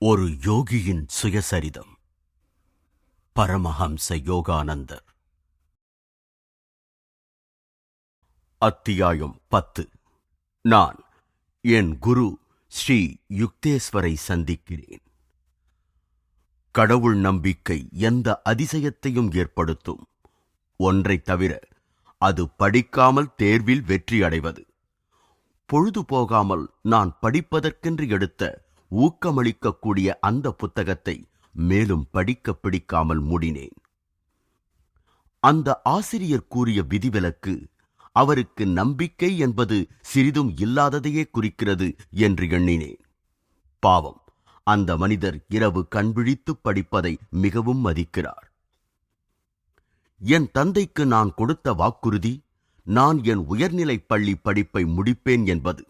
ஒரு யோகியின் சுயசரிதம். பரமஹம்ச யோகானந்தர். அத்தியாயம் 10. நான் என் குரு ஸ்ரீ யுக்தேஸ்வரை சந்திக்கிறேன். கடவுள் நம்பிக்கை எந்த அதிசயத்தையும் ஏற்படுத்தும். ஒன்றைத் தவிர, அது படிக்காமல் தேர்வில் வெற்றி அடைவது. பொழுது போகாமல் நான் படிப்பதற்கென்று எடுத்த ஊக்கமளிக்கக்கூடிய அந்த புத்தகத்தை மேலும் படிக்க பிடிக்காமல் மூடினேன். அந்த ஆசிரியர் கூறிய விதிவிலக்கு அவருக்கு நம்பிக்கை என்பது சிறிதும் இல்லாததையே குறிக்கிறது என்று எண்ணினேன். பாவம், அந்த மனிதர் இரவு கண்விழித்து படிப்பதை மிகவும் மதிக்கிறார். என் தந்தைக்கு நான் கொடுத்த வாக்குறுதி, நான் என் உயர்நிலைப் பள்ளி படிப்பை முடிப்பேன் என்பது.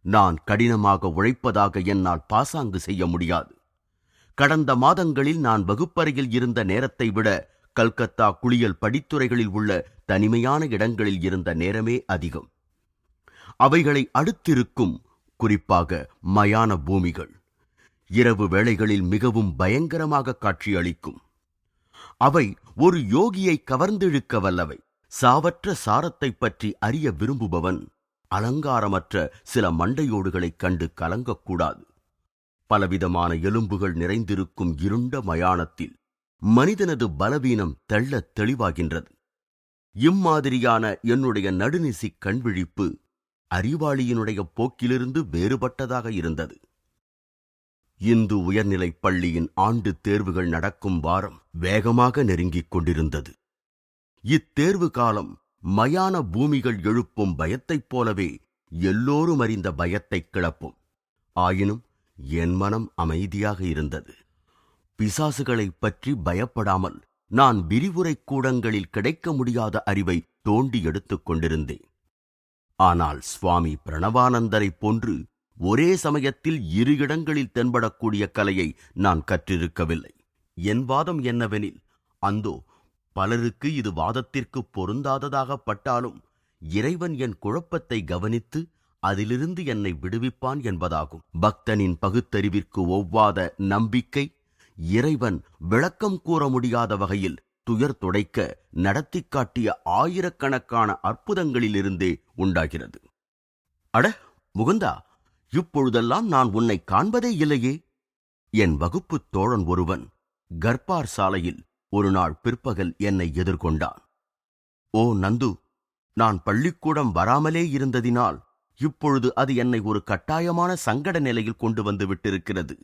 நான் கடினமாக உழைப்பதாக என்னால் பாசாங்கு செய்ய முடியாது. கடந்த மாதங்களில் நான் வகுப்பறையில் இருந்த நேரத்தை விட கல்கத்தா குளியல் படித்துறைகளில் உள்ள தனிமையான இடங்களில் இருந்த நேரமே அதிகம். அவைகளை அடுத்திருக்கும், குறிப்பாக மயான பூமிகள், இரவு வேளைகளில் மிகவும் பயங்கரமாக காட்சியளிக்கும். அவை ஒரு யோகியை கவர்ந்திழுக்க வல்லவை. சாவற்ற சாரத்தை பற்றி அறிய விரும்புபவன் அலங்காரமற்ற சில மண்டையோடுகளைக் கண்டு கலங்கக்கூடாது. பலவிதமான எலும்புகள் நிறைந்திருக்கும் இருண்ட மயானத்தில் மனிதனது பலவீனம் தெள்ளத் தெளிவாகின்றது. இம்மாதிரியான என்னுடைய நடுநிசி கண்விழிப்பு அறிவாளியினுடைய போக்கிலிருந்து வேறுபட்டதாக இருந்தது. இந்து உயர்நிலைப் பள்ளியின் ஆண்டு தேர்வுகள் நடக்கும் வாரம் வேகமாக நெருங்கிக் கொண்டிருந்தது. இத்தேர்வு காலம் மயான பூமிகள் எழுப்பும் பயத்தைப் போலவே எல்லோரும் அறிந்த பயத்தைக் கிளப்பும். ஆயினும் என் மனம் அமைதியாக இருந்தது. பிசாசுகளைப் பற்றி பயப்படாமல் நான் விரிவுரைக் கூடங்களில் கிடைக்க முடியாத அறிவை தோண்டி எடுத்துக் கொண்டிருந்தேன். ஆனால் சுவாமி பிரணவானந்தரைப் போன்று ஒரே சமயத்தில் இரு இடங்களில் தென்படக்கூடிய கலையை நான் கற்றிருக்கவில்லை. என் வாதம் என்னவெனில், அந்தோ பலருக்கு இது வாதத்திற்கு பொருந்தாததாகப்பட்டாலும் இறைவன் என் குழப்பத்தை கவனித்து அதிலிருந்து என்னை விடுவிப்பான் என்பதாகும். பக்தனின் பகுத்தறிவிற்கு ஒவ்வாத நம்பிக்கை இறைவன் விளக்கம் கூற முடியாத வகையில் துயர் துடைக்க நடத்தி காட்டிய ஆயிரக்கணக்கான அற்புதங்களிலிருந்தே உண்டாகிறது. அட முகுந்தா, இப்பொழுதெல்லாம் நான் உன்னை காண்பதே இல்லையே. என் வகுப்புத் தோழன் ஒருவன் கர்பார் சாலையில் ஒரு நாள் பிற்பகல் என்னை எதிர்கொண்டான். ஓ நந்து, நான் பள்ளிக்கூடம் வராமலே இருந்ததினால் இப்பொழுது அது என்னை ஒரு கட்டாயமான சங்கட நிலையில் கொண்டு வந்து விட்டிருக்கிறது.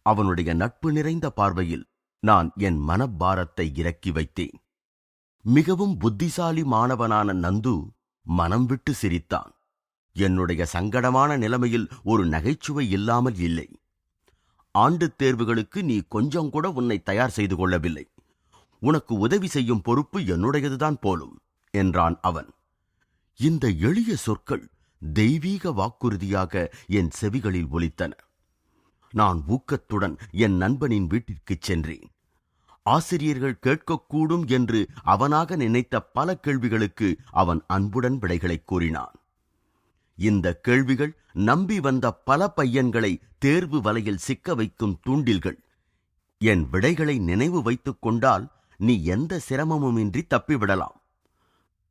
அவனுடைய நட்பு நிறைந்த பார்வையில் நான் என் மனப்பாரத்தை இறக்கி வைத்தேன். மிகவும் புத்திசாலி மாணவனான நந்து மனம் விட்டு சிரித்தான். என்னுடைய சங்கடமான நிலைமையில் ஒரு நகைச்சுவை இல்லாமல் இல்லை. ஆண்டுத் தேர்வுகளுக்கு நீ கொஞ்சம் கூட உன்னை தயார் செய்து கொள்ளவில்லை. உனக்கு உதவி செய்யும் பொறுப்பு என்னுடையதுதான் போலும் என்றான் அவன். இந்த எளிய சொற்கள் தெய்வீக வாக்குறுதியாக என் செவிகளில் ஒலித்தன. நான் ஊக்கத்துடன் என் நண்பனின் வீட்டிற்குச் சென்றேன். ஆசிரியர்கள் கேட்கக்கூடும் என்று அவனாக நினைத்த பல கேள்விகளுக்கு அவன் அன்புடன் விடைகளைக் கூறினான். இந்த கேள்விகள் நம்பி வந்த பல பையன்களை தேர்வு வலையில் சிக்க வைக்கும் தூண்டில்கள். என் விடைகளை நினைவு வைத்துக் கொண்டால் நீ எந்த சிரமமுமின்றி தப்பிவிடலாம்.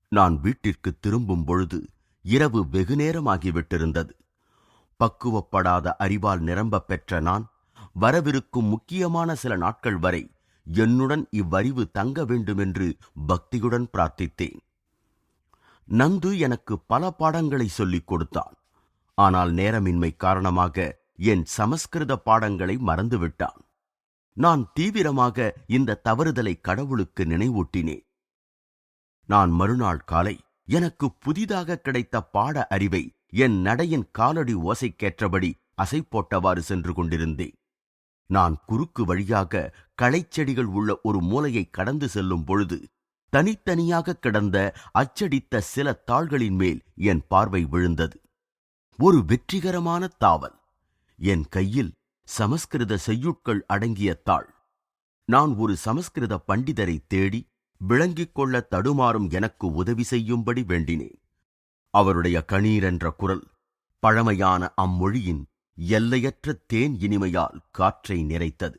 நான் வீட்டிற்கு திரும்பும் பொழுது இரவு வெகுநேரமாகிவிட்டிருந்தது. பக்குவப்படாத அறிவால் நிரம்ப பெற்ற நான் வரவிருக்கும் முக்கியமான சில நாட்கள் வரை என்னுடன் இவ்வறிவு தங்க வேண்டுமென்று பக்தியுடன் பிரார்த்தித்தேன். நந்து எனக்கு பல பாடங்களை சொல்லிக் கொடுத்தான். ஆனால் நேரமின்மை காரணமாக என் சமஸ்கிருத பாடங்களை மறந்துவிட்டான். நான் தீவிரமாக இந்த தவறுதலை கடவுளுக்கு நினைவூட்டினேன். நான் மறுநாள் காலை எனக்கு புதிதாக கிடைத்த பாட அறிவை என் நடையின் காலடி ஓசைக்கேற்றபடி அசை போட்டவாறு சென்று கொண்டிருந்தேன். நான் குறுக்கு வழியாக களைச்செடிகள் உள்ள ஒரு மூலையை கடந்து செல்லும் பொழுது தனித்தனியாக கிடந்த அச்சடித்த சில தாள்களின் மேல் என் பார்வை விழுந்தது. ஒரு வெற்றிகரமான தாவல். என் கையில் சமஸ்கிருத செய்யுட்கள் அடங்கிய தாள். நான் ஒரு சமஸ்கிருத பண்டிதரை தேடி விளங்கிக் கொள்ள தடுமாறும் எனக்கு உதவி செய்யும்படி வேண்டினேன். அவருடைய கணீரென்ற குரல் பழமையான அம்மொழியின் எல்லையற்ற தேன் இனிமையால் காற்றை நிறைத்தது.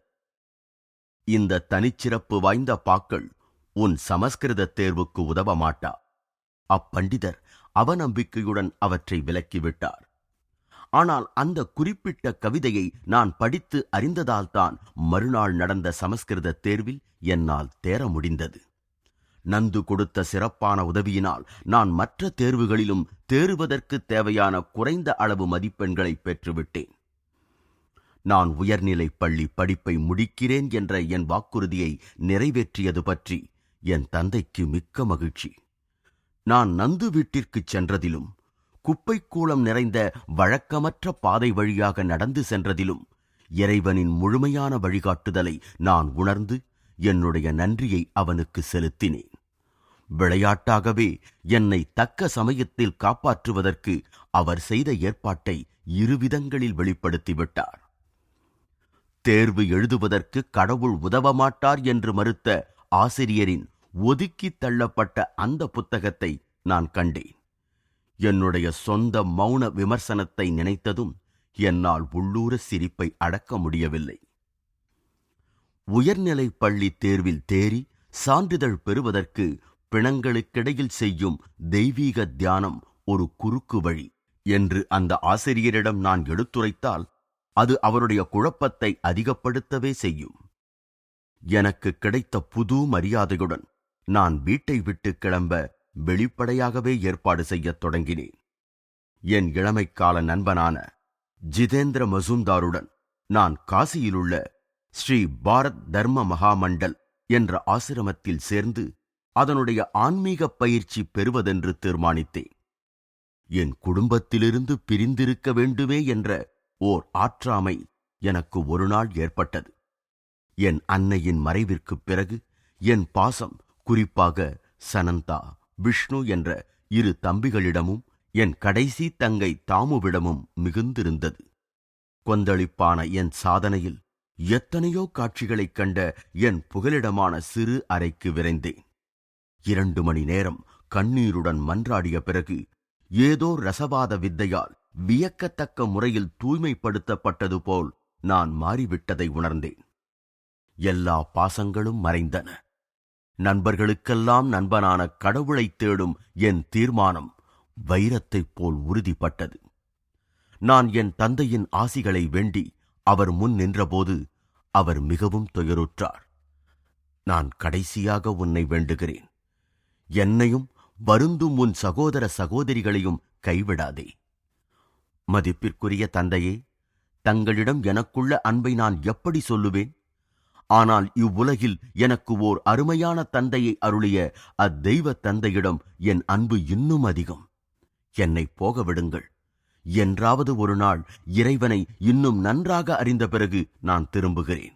இந்த தனிச்சிறப்பு வாய்ந்த பாக்கள் உன் சமஸ்கிருத தேர்வுக்கு உதவ மாட்டா. அப்பண்டிதர் அவநம்பிக்கையுடன் அவற்றை விலக்கிவிட்டார். ஆனால் அந்த குறிப்பிட்ட கவிதையை நான் படித்து அறிந்ததால்தான் மறுநாள் நடந்த சமஸ்கிருத தேர்வில் என்னால் தேர முடிந்தது. நந்து கொடுத்த சிறப்பான உதவியினால் நான் மற்ற தேர்வுகளிலும் தேறுவதற்கு தேவையான குறைந்த அளவு மதிப்பெண்களை பெற்றுவிட்டேன். நான் உயர்நிலைப் பள்ளி படிப்பை முடிக்கிறேன் என்ற என் வாக்குறுதியை நிறைவேற்றியது பற்றி என் தந்தைக்கு மிக்க மகிழ்ச்சி. நான் நந்து வீட்டிற்குச் சென்றதிலும், குப்பைக்கூளம் நிறைந்த வழக்கமற்ற பாதை வழியாக நடந்து சென்றதிலும் இறைவனின் முழுமையான வழிகாட்டுதலை நான் உணர்ந்து என்னுடைய நன்றியை அவனுக்கு செலுத்தினேன். விளையாட்டாகவே என்னை தக்க சமயத்தில் காப்பாற்றுவதற்கு அவர் செய்த ஏற்பாட்டை இருவிதங்களில் வெளிப்படுத்திவிட்டார். தேர்வு எழுதுவதற்கு கடவுள் உதவமாட்டார் என்று மறுத்த ஆசிரியரின் ஒதுக்கி தள்ளப்பட்ட அந்த புத்தகத்தை நான் கண்டேன். என்னுடைய சொந்த மௌன விமர்சனத்தை நினைத்ததும் என்னால் உள்ளூர சிரிப்பை அடக்க முடியவில்லை. உயர்நிலைப் பள்ளி தேர்வில் தேறி சான்றிதழ் பெறுவதற்கு பிணங்களுக்கிடையில் செய்யும் தெய்வீக தியானம் ஒரு குறுக்கு வழி என்று அந்த ஆசிரியரிடம் நான் எடுத்துரைத்தால் அது அவருடைய குழப்பத்தை அதிகப்படுத்தவே செய்யும். எனக்கு கிடைத்த புது மரியாதையுடன் நான் வீட்டை விட்டு கிளம்ப வெளிப்படையாகவே ஏற்பாடு செய்யத் தொடங்கினேன். என் இளமைக்கால நண்பனான ஜிதேந்திர மசூம்தாருடன் நான் காசியிலுள்ள ஸ்ரீ பாரத் தர்ம மகாமண்டல் என்ற ஆசிரமத்தில் சேர்ந்து அதனுடைய ஆன்மீக பயிற்சி பெறுவதென்று தீர்மானித்தேன். என் குடும்பத்திலிருந்து பிரிந்திருக்க வேண்டுமே என்ற ஓர் ஆற்றாமை எனக்கு ஒரு நாள் ஏற்பட்டது. என் அன்னையின் மறைவிற்குப் பிறகு என் பாசம் குறிப்பாக சனந்தா, விஷ்ணு என்ற இரு தம்பிகளிடமும் என் கடைசி தங்கை தாமுவிடமும் மிகுந்திருந்தது. கொந்தளிப்பான என் சாதனையில் எத்தனையோ காட்சிகளைக் கண்ட என் புகலிடமான சிறு அறைக்கு விரைந்தேன். 2 மணி நேரம் கண்ணீருடன் மன்றாடிய பிறகு ஏதோ ரசவாத வித்தையால் வியக்கத்தக்க முறையில் தூய்மைப்படுத்தப்பட்டது போல் நான் மாறிவிட்டதை உணர்ந்தேன். எல்லா பாசங்களும் மறைந்தன. நண்பர்களுக்கெல்லாம் நண்பனான கடவுளைத் தேடும் என் தீர்மானம் வைரத்தைப் போல் உறுதிப்பட்டது. நான் என் தந்தையின் ஆசிகளை வேண்டி அவர் முன் நின்றபோது அவர் மிகவும் துயருற்றார். நான் கடைசியாக உன்னை வேண்டுகிறேன். என்னையும் வருந்தும் உன் சகோதர சகோதரிகளையும் கைவிடாதே. மதிப்பிற்குரிய தந்தையே, தங்களிடம் எனக்குள்ள அன்பை நான் எப்படி சொல்லுவேன்? ஆனால் இவ்வுலகில் எனக்கு ஓர் அருமையான தந்தையை அருளிய அத்தெய்வ தந்தையிடம் என் அன்பு இன்னும் அதிகம். என்னை போக விடுங்கள். என்றாவது ஒரு நாள் இறைவனை இன்னும் நன்றாக அறிந்த பிறகு நான் திரும்புகிறேன்.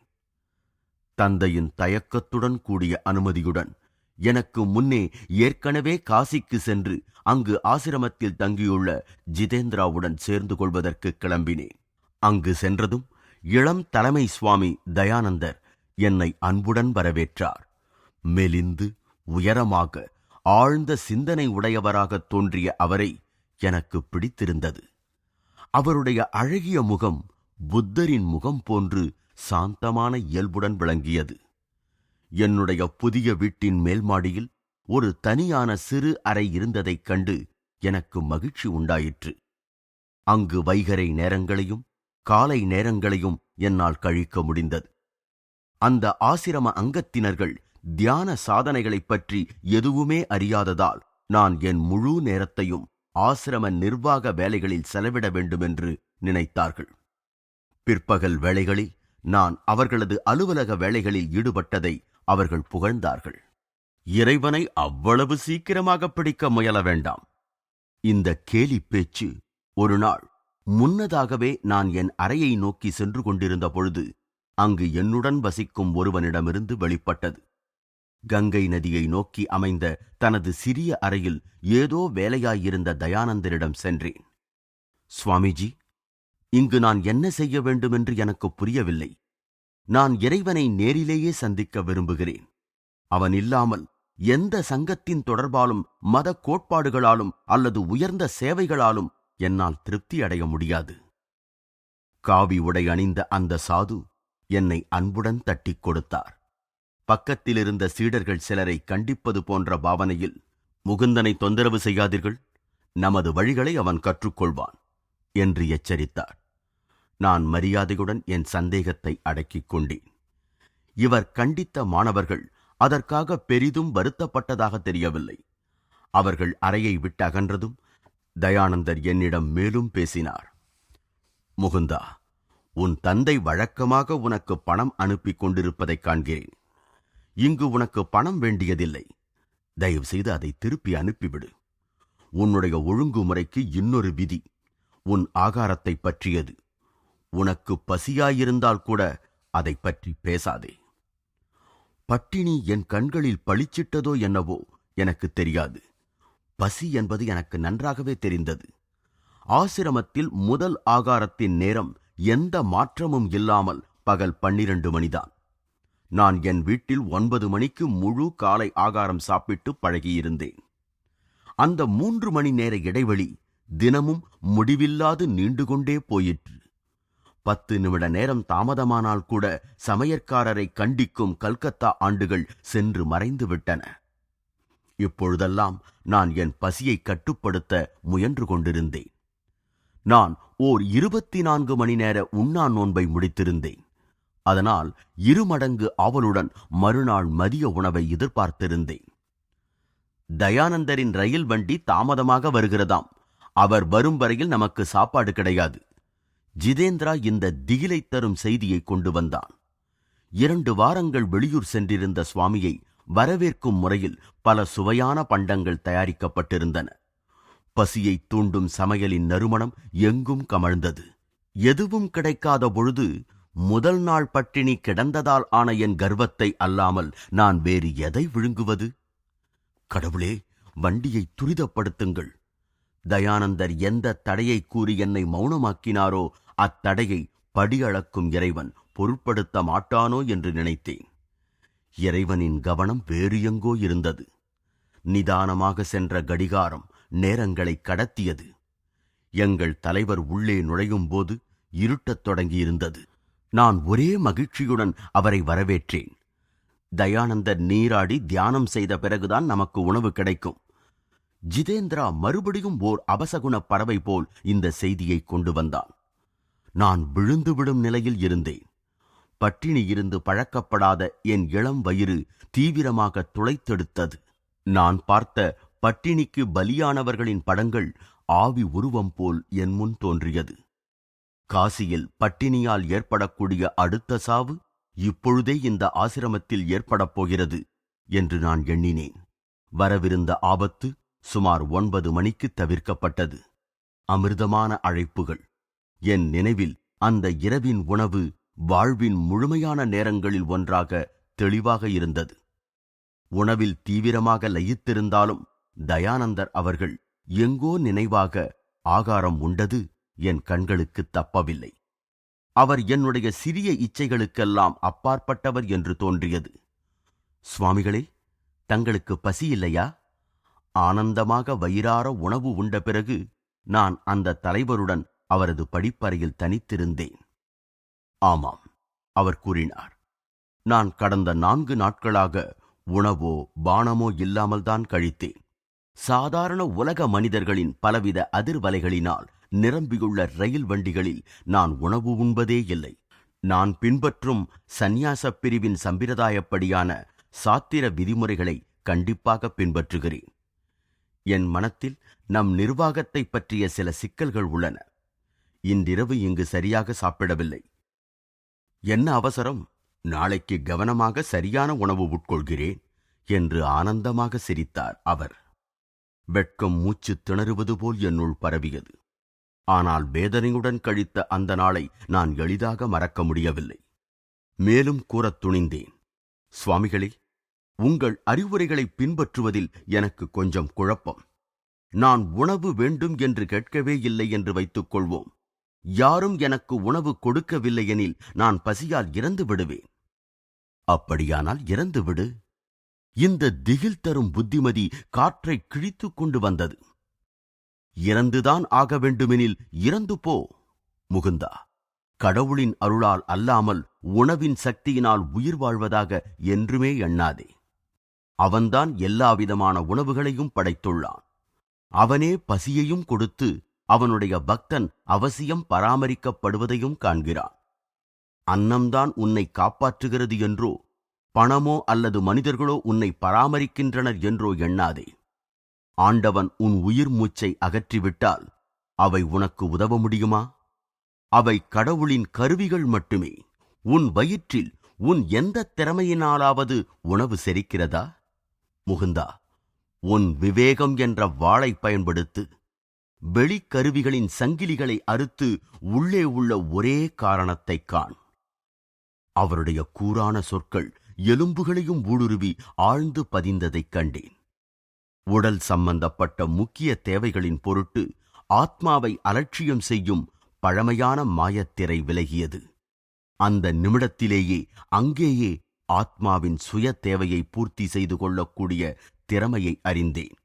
தந்தையின் தயக்கத்துடன் கூடிய அனுமதியுடன் எனக்கு முன்னே ஏற்கனவே காசிக்கு சென்று அங்கு ஆசிரமத்தில் தங்கியுள்ள ஜிதேந்திராவுடன் சேர்ந்து கொள்வதற்கு கிளம்பினேன். அங்கு சென்றதும் இளம் தலைமை சுவாமி தயானந்தர் என்னை அன்புடன் வரவேற்றார். மெலிந்து உயரமாக ஆழ்ந்த சிந்தனை உடையவராக தோன்றிய அவரை எனக்கு பிடித்திருந்தது. அவருடைய அழகிய முகம் புத்தரின் முகம் போன்று சாந்தமான இயல்புடன் விளங்கியது. என்னுடைய புதிய வீட்டின் மேல் மாடியில் ஒரு தனியான சிறு அறை இருந்ததைக் கண்டு எனக்கு மகிழ்ச்சி உண்டாயிற்று. அங்கு வைகறை நேரங்களையும் காலை நேரங்களையும் என்னால் கழிக்க முடிந்தது. அந்த ஆசிரம அங்கத்தினர்கள் தியான சாதனைகளைப் பற்றி எதுவுமே அறியாததால் நான் என் முழு நேரத்தையும் ஆசிரம நிர்வாக வேலைகளில் செலவிட வேண்டுமென்று நினைத்தார்கள். பிற்பகல் வேளைகளில் நான் அவர்களது அலுவலக வேலைகளில் ஈடுபட்டதை அவர்கள் புகழ்ந்தார்கள். இறைவனை அவ்வளவு சீக்கிரமாக பிடிக்க முயல வேண்டாம். இந்த கேலி பேச்சு ஒரு நாள் முன்னதாகவே நான் என் அறையை நோக்கி சென்று கொண்டிருந்த பொழுது அங்கு என்னுடன் வசிக்கும் ஒருவனிடமிருந்து வெளிப்பட்டது. கங்கை நதியை நோக்கி அமைந்த தனது சிறிய அறையில் ஏதோ வேலையாயிருந்த தயானந்தரிடம் சென்றேன். சுவாமிஜி, இங்கு நான் என்ன செய்ய வேண்டுமென்று எனக்கு புரியவில்லை. நான் இறைவனை நேரிலேயே சந்திக்க விரும்புகிறேன். அவன் இல்லாமல் எந்த சங்கத்தின் தொடர்பாலும் மத கோட்பாடுகளாலும் அல்லது உயர்ந்த சேவைகளாலும் என்னால் திருப்தி அடைய முடியாது. காவி உடை அணிந்த அந்த சாது என்னை அன்புடன் தட்டிக் கொடுத்தார். பக்கத்திலிருந்த சீடர்கள் சிலரை கண்டிப்பது போன்ற பாவனையில், முகுந்தனை தொந்தரவு செய்யாதீர்கள், நமது வழிகளை அவன் கற்றுக்கொள்வான் என்று எச்சரித்தார். நான் மரியாதையுடன் என் சந்தேகத்தை அடக்கிக் கொண்டேன். இவர் கண்டித்த மாணவர்கள் அதற்காக பெரிதும் வருத்தப்பட்டதாக தெரியவில்லை. அவர்கள் அறையை விட்டு அகன்றதும் தயானந்தர் என்னிடம் மேலும் பேசினார். முகுந்தா, உன் தந்தை வழக்கமாக உனக்கு பணம் அனுப்பி கொண்டிருப்பதைக் காண்கிறேன். இங்கு உனக்கு பணம் வேண்டியதில்லை. தயவு செய்து அதை திருப்பி அனுப்பிவிடு. உன்னுடைய ஒழுங்குமுறைக்கு இன்னொரு விதி உன் ஆகாரத்தை பற்றியது. உனக்கு பசியாயிருந்தால் கூட அதை பற்றி பேசாதே. பட்டினி என் கண்களில் பளிச்சிட்டதோ என்னவோ எனக்கு தெரியாது. பசி என்பது எனக்கு நன்றாகவே தெரிந்தது. ஆசிரமத்தில் முதல் ஆகாரத்தின் நேரம் எந்த மாற்றமும் இல்லாமல் பகல் 12 மணிதான். நான் என் வீட்டில் 9 மணிக்கு முழு காலை ஆகாரம் சாப்பிட்டு பழகியிருந்தேன். அந்த 3 மணி நேர இடைவெளி தினமும் முடிவில்லாது நீண்டு கொண்டே போயிற்று. 10 நிமிட நேரம் தாமதமானால் கூட சமையற்காரரை கண்டிக்கும் கல்கத்தா ஆண்டுகள் சென்று மறைந்து விட்டன. இப்பொழுதெல்லாம் நான் என் பசியை கட்டுப்படுத்த முயன்று கொண்டிருந்தேன். நான் ஓர் 24 மணி நேர உண்ணா நோன்பை முடித்திருந்தேன். அதனால் 2 மடங்கு ஆவலுடன் மறுநாள் மதிய உணவை எதிர்பார்த்திருந்தேன். தயானந்தரின் ரயில் வண்டி தாமதமாக வருகிறதாம். அவர் வரும் வரையில் நமக்கு சாப்பாடு கிடையாது. ஜிதேந்திரா இந்த திகிலை தரும் செய்தியை கொண்டு வந்தான். 2 வாரங்கள் வெளியூர் சென்றிருந்த சுவாமியை வரவேற்கும் முறையில் பல சுவையான பண்டங்கள் தயாரிக்கப்பட்டிருந்தன. பசியை தூண்டும் சமையலின் நறுமணம் எங்கும் கமழ்ந்தது. எதுவும் கிடைக்காத பொழுது முதல் நாள் பட்டினி கிடந்ததால் ஆன என் கர்வத்தை அல்லாமல் நான் வேறு எதை விழுங்குவது? கடவுளே, வண்டியை துரிதப்படுத்துங்கள். தயானந்தர் எந்த தடையை கூறி என்னை மௌனமாக்கினாரோ அத்தடையை படியளக்கும் இறைவன் பொருட்படுத்த மாட்டானோ என்று நினைத்தேன். இறைவனின் கவனம் வேறு எங்கோ இருந்தது. நிதானமாக சென்ற கடிகாரம் நேரங்களை கடத்தியது. எங்கள் தலைவர் உள்ளே நுழையும் போது இருட்டத் தொடங்கியிருந்தது. நான் ஒரே மகிழ்ச்சியுடன் அவரை வரவேற்றேன். தயானந்தர் நீராடி தியானம் செய்த பிறகுதான் நமக்கு உணவு கிடைக்கும். ஜிதேந்திரா மறுபடியும் ஓர் அபசகுண பறவை போல் இந்த செய்தியை கொண்டு வந்தான். நான் விழுந்துவிடும் நிலையில் இருந்தேன். பட்டினி இருந்து பழக்கப்படாத என் இளம் வயிறு தீவிரமாக துளைத்தெடுத்தது. நான் பார்த்த பட்டினிக்கு பலியானவர்களின் படங்கள் ஆவி உருவம் போல் என் முன் தோன்றியது. காசியில் பட்டினியால் ஏற்படக்கூடிய அடுத்த சாவு இப்பொழுதே இந்த ஆசிரமத்தில் ஏற்படப் போகிறது என்று நான் எண்ணினேன். வரவிருந்த ஆபத்து சுமார் 9 மணிக்கு தவிர்க்கப்பட்டது. அமிர்தமான அழைப்புகள். என் நினைவில் அந்த இரவின் உணவு வாழ்வின் முழுமையான நேரங்களில் ஒன்றாக தெளிவாக இருந்தது. உணவில் தீவிரமாக லயித்திருந்தாலும் தயானந்தர் அவர்கள் எங்கோ நினைவாக ஆகாரம் உண்டது என் கண்களுக்கு தப்பவில்லை. அவர் என்னுடைய சிறிய இச்சைகளுக்கெல்லாம் அப்பாற்பட்டவர் என்று தோன்றியது. சுவாமிகளே, தங்களுக்கு பசி இல்லையா? ஆனந்தமாக வயிறார உணவு உண்ட பிறகு நான் அந்த தலைவருடன் அவரது படிப்பறையில் தனித்திருந்தேன். ஆமாம், அவர் கூறினார். நான் கடந்த 4 நாட்களாக உணவோ பானமோ இல்லாமல்தான் கழித்தேன். சாதாரண உலக மனிதர்களின் பலவித அதிர்வலைகளினால் நிரம்பியுள்ள ரயில் வண்டிகளில் நான் உணவு உண்பதே இல்லை. நான் பின்பற்றும் சந்நியாசப் பிரிவின் சம்பிரதாயப்படியான சாத்திர விதிமுறைகளை கண்டிப்பாக பின்பற்றுகிறேன். என் மனத்தில் நம் நிர்வாகத்தை பற்றிய சில சிக்கல்கள் உள்ளன. இன்றிரவு இங்கு சரியாக சாப்பிடவில்லை. என்ன அவசரம்? நாளைக்கு கவனமாக சரியான உணவு உட்கொள்கிறேன் என்று ஆனந்தமாக சிரித்தார் அவர். வெட்கம் மூச்சு திணறுவது போல் என்னுள் பரவியது. ஆனால் வேதனையுடன் கழித்த அந்த நாளை நான் எளிதாக மறக்க முடியவில்லை. மேலும் கூறத் துணிந்தேன். சுவாமிகளே, உங்கள் அறிவுரைகளை பின்பற்றுவதில் எனக்கு கொஞ்சம் குழப்பம். நான் உணவு வேண்டும் என்று கேட்கவே இல்லை என்று வைத்துக் கொள்வோம். யாரும் எனக்கு உணவு கொடுக்கவில்லையெனில் நான் பசியால் இறந்து விடுவேன். அப்படியானால் இறந்து விடு. இந்த திகில் தரும் புத்திமதி காற்றை கிழித்துக் கொண்டு வந்தது. இறந்துதான் ஆக வேண்டுமெனில் இறந்து போ முகுந்தா. கடவுளின் அருளால் அல்லாமல் உணவின் சக்தியினால் உயிர் வாழ்வதாக என்றுமே எண்ணாதே. அவன்தான் எல்லாவிதமான உணவுகளையும் படைத்துள்ளான். அவனே பசியையும் கொடுத்து அவனுடைய பக்தன் அவசியம் பராமரிக்கப்படுவதையும் காண்கிறான். அன்னம்தான் உன்னை காப்பாற்றுகிறது என்றோ, பணமோ அல்லது மனிதர்களோ உன்னை பராமரிக்கின்றனர் என்றோ எண்ணாதே. ஆண்டவன் உன் உயிர் மூச்சை அகற்றிவிட்டால் அவை உனக்கு உதவ முடியுமா? அவை கடவுளின் கருவிகள் மட்டுமே. உன் வயிற்றில் உன் எந்த திறமையினாலாவது உணவு செரிக்கிறதா? முகுந்தா, உன் விவேகம் என்ற வாளை பயன்படுத்து. வெளிக்கருவிகளின் சங்கிலிகளை அறுத்து உள்ளே உள்ள ஒரே காரணத்தைக் காண். அவருடைய கூரான சொற்கள் எலும்புகளையும் ஊடுருவி ஆழ்ந்து பதிந்ததைக் கண்டேன். உடல் சம்பந்தப்பட்ட முக்கிய தேவைகளின் பொருட்டு ஆத்மாவை அலட்சியம் செய்யும் பழமையான மாயத்திரை விலகியது. அந்த நிமிடத்திலேயே அங்கேயே ஆத்மாவின் சுய தேவையை பூர்த்தி செய்து கொள்ளக்கூடிய திறமையை அறிந்தேன்.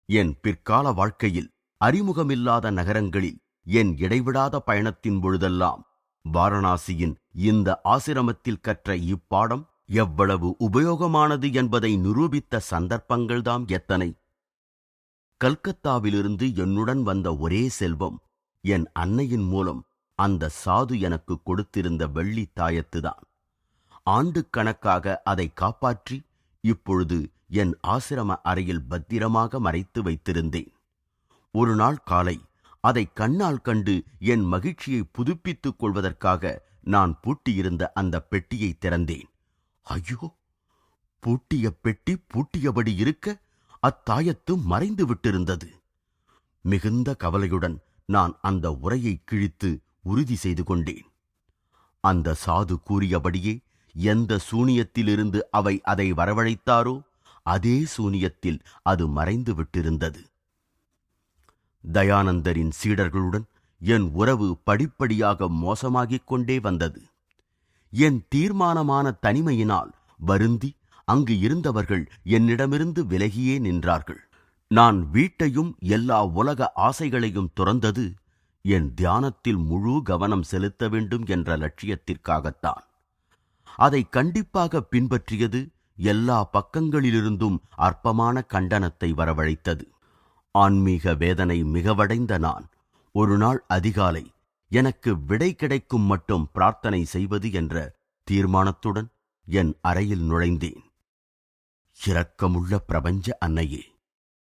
என் பிற்கால வாழ்க்கையில் அறிமுகமில்லாத நகரங்களில் என் இடைவிடாத பயணத்தின் பொழுதெல்லாம் வாரணாசியின் இந்த ஆசிரமத்தில் கற்ற இப்பாடம் எவ்வளவு உபயோகமானது என்பதை நிரூபித்த சந்தர்ப்பங்கள்தாம் எத்தனை. கல்கத்தாவிலிருந்து என்னுடன் வந்த ஒரே செல்வம் என் அன்னையின் மூலம் அந்த சாது எனக்கு கொடுத்திருந்த வெள்ளி தாயத்துதான். ஆண்டுக்கணக்காக அதை காப்பாற்றி இப்பொழுது என் ஆசிரம அறையில் பத்திரமாக மறைத்து வைத்திருந்தேன். ஒரு நாள் காலை அதை கண்ணால் கண்டு என் மகிழ்ச்சியை புதுப்பித்துக் கொள்வதற்காக நான் பூட்டியிருந்த அந்த பெட்டியை திறந்தேன். ஐயோ, பூட்டிய பெட்டி பூட்டியபடி இருக்க அத்தாயத்து மறைந்து விட்டிருந்தது. மிகுந்த கவலையுடன் நான் அந்த உரையை கிழித்து உறுதி செய்து கொண்டேன். அந்த சாது கூறியபடியே எந்த சூனியத்திலிருந்து அவை அதை வரவழைத்தாரோ அதே சூனியத்தில் அது மறைந்து விட்டிருந்தது. தயானந்தரின் சீடர்களுடன் என் உறவு படிப்படியாக மோசமாகிக் கொண்டே வந்தது. என் தீர்மானமான தனிமையினால் வருந்தி அங்கு இருந்தவர்கள் என்னிடமிருந்து விலகியே நின்றார்கள். நான் வீட்டையும் எல்லா உலக ஆசைகளையும் துறந்தது என் தியானத்தில் முழு கவனம் செலுத்த வேண்டும் என்ற லட்சியத்திற்காகத்தான். அதை கண்டிப்பாக பின்பற்றியது எல்லா பக்கங்களிலிருந்தும் அற்பமான கண்டனத்தை வரவழைத்தது. ஆன்மீக வேதனை மிகவடைந்த நான் ஒரு நாள் அதிகாலை எனக்கு விடை கிடைக்கும் மட்டும் பிரார்த்தனை செய்வது என்ற தீர்மானத்துடன் என் அறையில் நுழைந்தேன். இரக்கமுள்ள பிரபஞ்ச அன்னையே,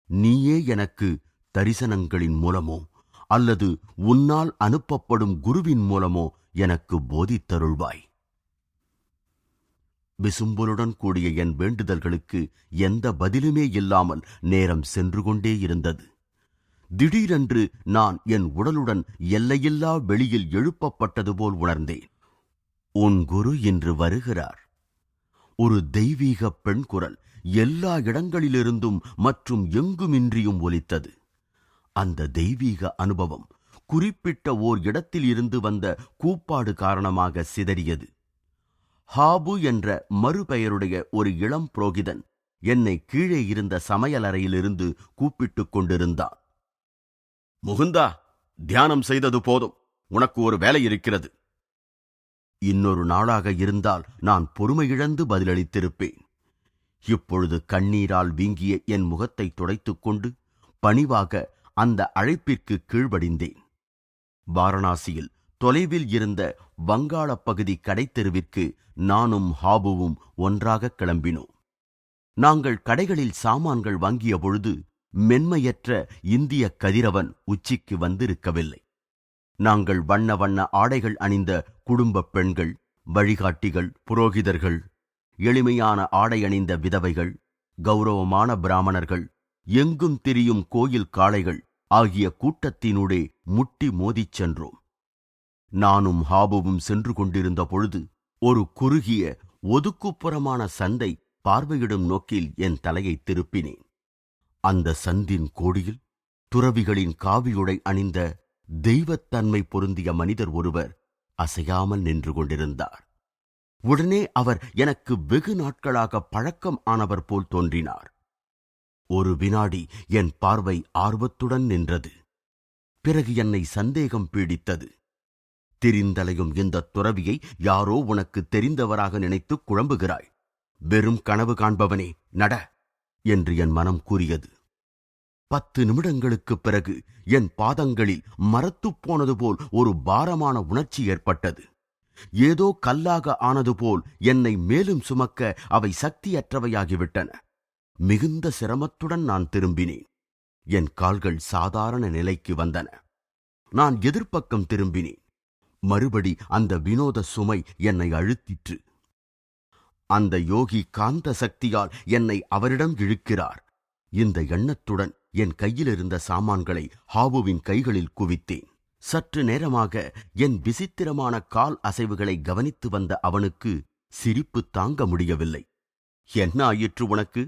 நீயே எனக்கு தரிசனங்களின் மூலமோ அல்லது உன்னால் அனுப்பப்படும் குருவின் மூலமோ எனக்கு போதித்தருள்வாய். விசும்பலுடன் கூடிய என் வேண்டுதல்களுக்கு எந்த பதிலுமே இல்லாமல் நேரம் சென்று கொண்டே இருந்தது. திடீரென்று நான் என் உடலுடன் எல்லையில்லா வெளியில் எழுப்பப்பட்டது போல் உணர்ந்தேன். உன் குரு இன்று வருகிறார். ஒரு தெய்வீக பெண் குரல் எல்லா இடங்களிலிருந்தும் மற்றும் எங்குமின்றியும் ஒலித்தது. அந்த தெய்வீக அனுபவம் குறிப்பிட்ட ஓர் இடத்தில் இருந்து வந்த கூப்பாடு காரணமாக சிதறியது. ஹாபு என்ற மறுபெயருடைய ஒரு இளம் புரோகிதன் என்னை கீழே இருந்த சமையலறையிலிருந்து கூப்பிட்டுக் கொண்டிருந்தான். முகுந்தா, தியானம் செய்தது போதும், உனக்கு ஒரு வேலை இருக்கிறது. இன்னொரு நாளாக இருந்தால் நான் பொறுமையிழந்து பதிலளித்திருப்பேன். இப்பொழுது கண்ணீரால் வீங்கிய என் முகத்தை துடைத்துக் கொண்டு பணிவாக அந்த அழைப்பிற்கு கீழ்வடிந்தேன். வாரணாசியில் தொலைவில் இருந்த வங்காளப் பகுதி கடைத்தெருவிற்கு நானும் ஹாபுவும் ஒன்றாக கிளம்பினோம். நாங்கள் கடைகளில் சாமான்கள் வாங்கிய பொழுது மென்மையற்ற இந்திய கதிரவன் உச்சிக்கு வந்திருக்கவில்லை. நாங்கள் வண்ண வண்ண ஆடைகள் அணிந்த குடும்பப் பெண்கள், வழிகாட்டிகள், புரோகிதர்கள், எளிமையான ஆடை அணிந்த விதவைகள், கௌரவமான பிராமணர்கள், எங்கும் திரியும் கோயில் காளைகள் ஆகிய கூட்டத்தினூடே முட்டி மோதிச் சென்றோம். நானும் ஹாபுவும் சென்று கொண்டிருந்த பொழுது ஒரு குறுகிய ஒதுக்குப்புறமான சந்தை பார்வையிடும் நோக்கில் என் தலையை திருப்பினேன். அந்த சந்தின் கோடியில் துறவிகளின் காவியுடை அணிந்த தெய்வத்தன்மை பொருந்திய மனிதர் ஒருவர் அசையாமல் நின்று கொண்டிருந்தார். உடனே அவர் எனக்கு வெகு நாட்களாக பழக்கம் ஆனவர் போல் தோன்றினார். ஒரு வினாடி என் பார்வை ஆர்வத்துடன் நின்றது. பிறகு என்னை சந்தேகம் பீடித்தது. திரிந்தலையும் இந்த துறவியை யாரோ உனக்கு தெரிந்தவராக நினைத்து குழம்புகிறாய். வெறும் கனவு காண்பவனே, நட என்று என் மனம் கூறியது. 10 நிமிடங்களுக்குப் பிறகு என் பாதங்களில் மரத்துப் போனது போல் ஒரு பாரமான உணர்ச்சி ஏற்பட்டது. ஏதோ கல்லாக ஆனது போல் என்னை மேலும் சுமக்க அவை சக்தியற்றவையாகிவிட்டன. மிகுந்த சிரமத்துடன் நான் திரும்பினேன். என் கால்கள் சாதாரண நிலைக்கு வந்தன. நான் எதிர்ப்பக்கம் திரும்பினேன். மறுபடி அந்த வினோத சுமை என்னை அழுத்திற்று. அந்த யோகி காந்த சக்தியால் என்னை அவரிடம் இழுக்கிறார். இந்த எண்ணத்துடன் என் கையிலிருந்த சாமான்களை ஹாபுவின் கைகளில் குவித்தேன். சற்று நேரமாக என் விசித்திரமான கால் அசைவுகளை கவனித்து வந்த அவனுக்கு சிரிப்பு தாங்க முடியவில்லை. என்ன ஆயிற்று உனக்கு?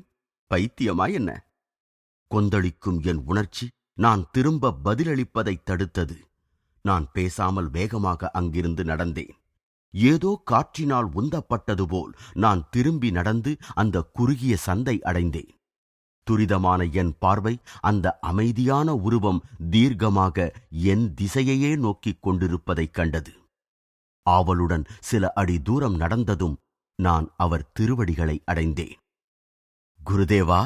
பைத்தியமா என்ன? கொந்தளிக்கும் என் உணர்ச்சி நான் திரும்ப பதிலளிப்பதை தடுத்தது. நான் பேசாமல் வேகமாக அங்கிருந்து நடந்தேன். ஏதோ காற்றினால் உந்தப்பட்டது போல் நான் திரும்பி நடந்து அந்த குறுகிய சந்தை அடைந்தேன். துரிதமான என் பார்வை அந்த அமைதியான உருவம் தீர்க்கமாக என் திசையையே நோக்கிக் கொண்டிருப்பதைக் கண்டது. ஆவலுடன் சில அடி தூரம் நடந்ததும் நான் அவர் திருவடிகளை அடைந்தேன். குருதேவா,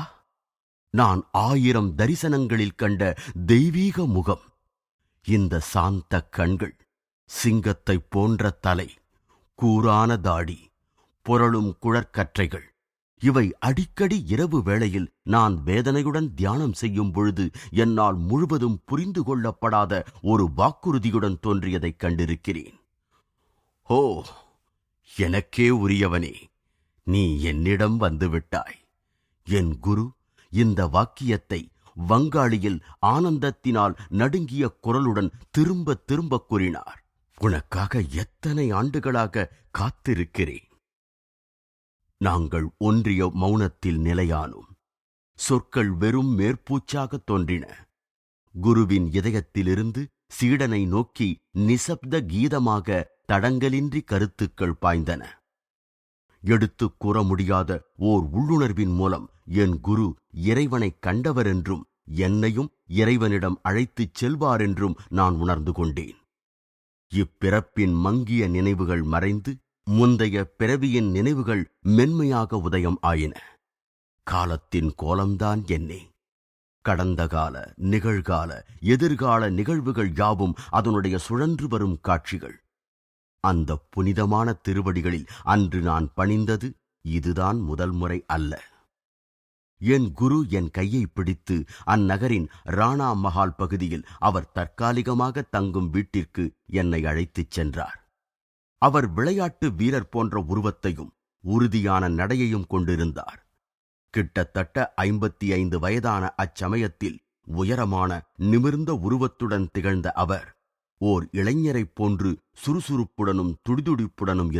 நான் 1000 தரிசனங்களில் கண்ட தெய்வீக முகம். இந்த சாந்த கண்கள், சிங்கத்தைப் போன்ற தலை, கூரான தாடி, புரளும் குழற்கற்றைகள், இவை அடிக்கடி இரவு வேளையில் நான் வேதனையுடன் தியானம் செய்யும் பொழுது என்னால் முழுவதும் புரிந்து கொள்ளப்படாத ஒரு வாக்குறுதியுடன் தோன்றியதைக் கண்டிருக்கிறேன். ஓ, எனக்கே உரியவனே, நீ என்னிடம் வந்துவிட்டாய். என் குரு இந்த வாக்கியத்தை வங்காளியில் ஆனந்தத்தினால் நடுங்கிய குரலுடன் திரும்ப திரும்ப கூறினார். உனக்காக எத்தனை ஆண்டுகளாக காத்திருக்கிறேன். நாங்கள் ஒன்றிய மௌனத்தில் நிலையானோம். சொற்கள் வெறும் மேற்பூச்சாக தோன்றின. குருவின் இதயத்திலிருந்து சீடனை நோக்கி நிசப்த கீதமாக தடங்கலின்றி கருத்துக்கள் பாய்ந்தன. எடுத்துக் கூற முடியாத ஓர் உள்ளுணர்வின் மூலம் என் குரு இறைவனைக் கண்டவர் என்றும் என்னையும் இறைவனிடம் அழைத்துச் செல்வார் என்றும் நான் உணர்ந்து கொண்டேன். இப்பிறப்பின் மங்கிய நினைவுகள் மறைந்து முந்தைய பிறவியின் நினைவுகள் மென்மையாக உதயம் ஆயின. காலத்தின் கோலம்தான் என்னே. கடந்த கால, நிகழ்கால, எதிர்கால நிகழ்வுகள் யாவும் அதனுடைய சுழன்று வரும் காட்சிகள். அந்த புனிதமான திருவடிகளில் அன்று நான் பணிந்தது இதுதான் முதல் முறை அல்ல. என் குரு என் கையை பிடித்து அந்நகரின் ராணா மஹால் பகுதியில் அவர் தற்காலிகமாக தங்கும் வீட்டிற்கு என்னை அழைத்துச் சென்றார். அவர் விளையாட்டு வீரர் போன்ற உருவத்தையும் உறுதியான நடையையும் கொண்டிருந்தார். கிட்டத்தட்ட 55 வயதான அச்சமயத்தில் உயரமான நிமிர்ந்த உருவத்துடன் திகழ்ந்த அவர் ஓர் இளைஞரைப் போன்று சுறுசுறுப்புடனும் துடிதுடிப்புடனும்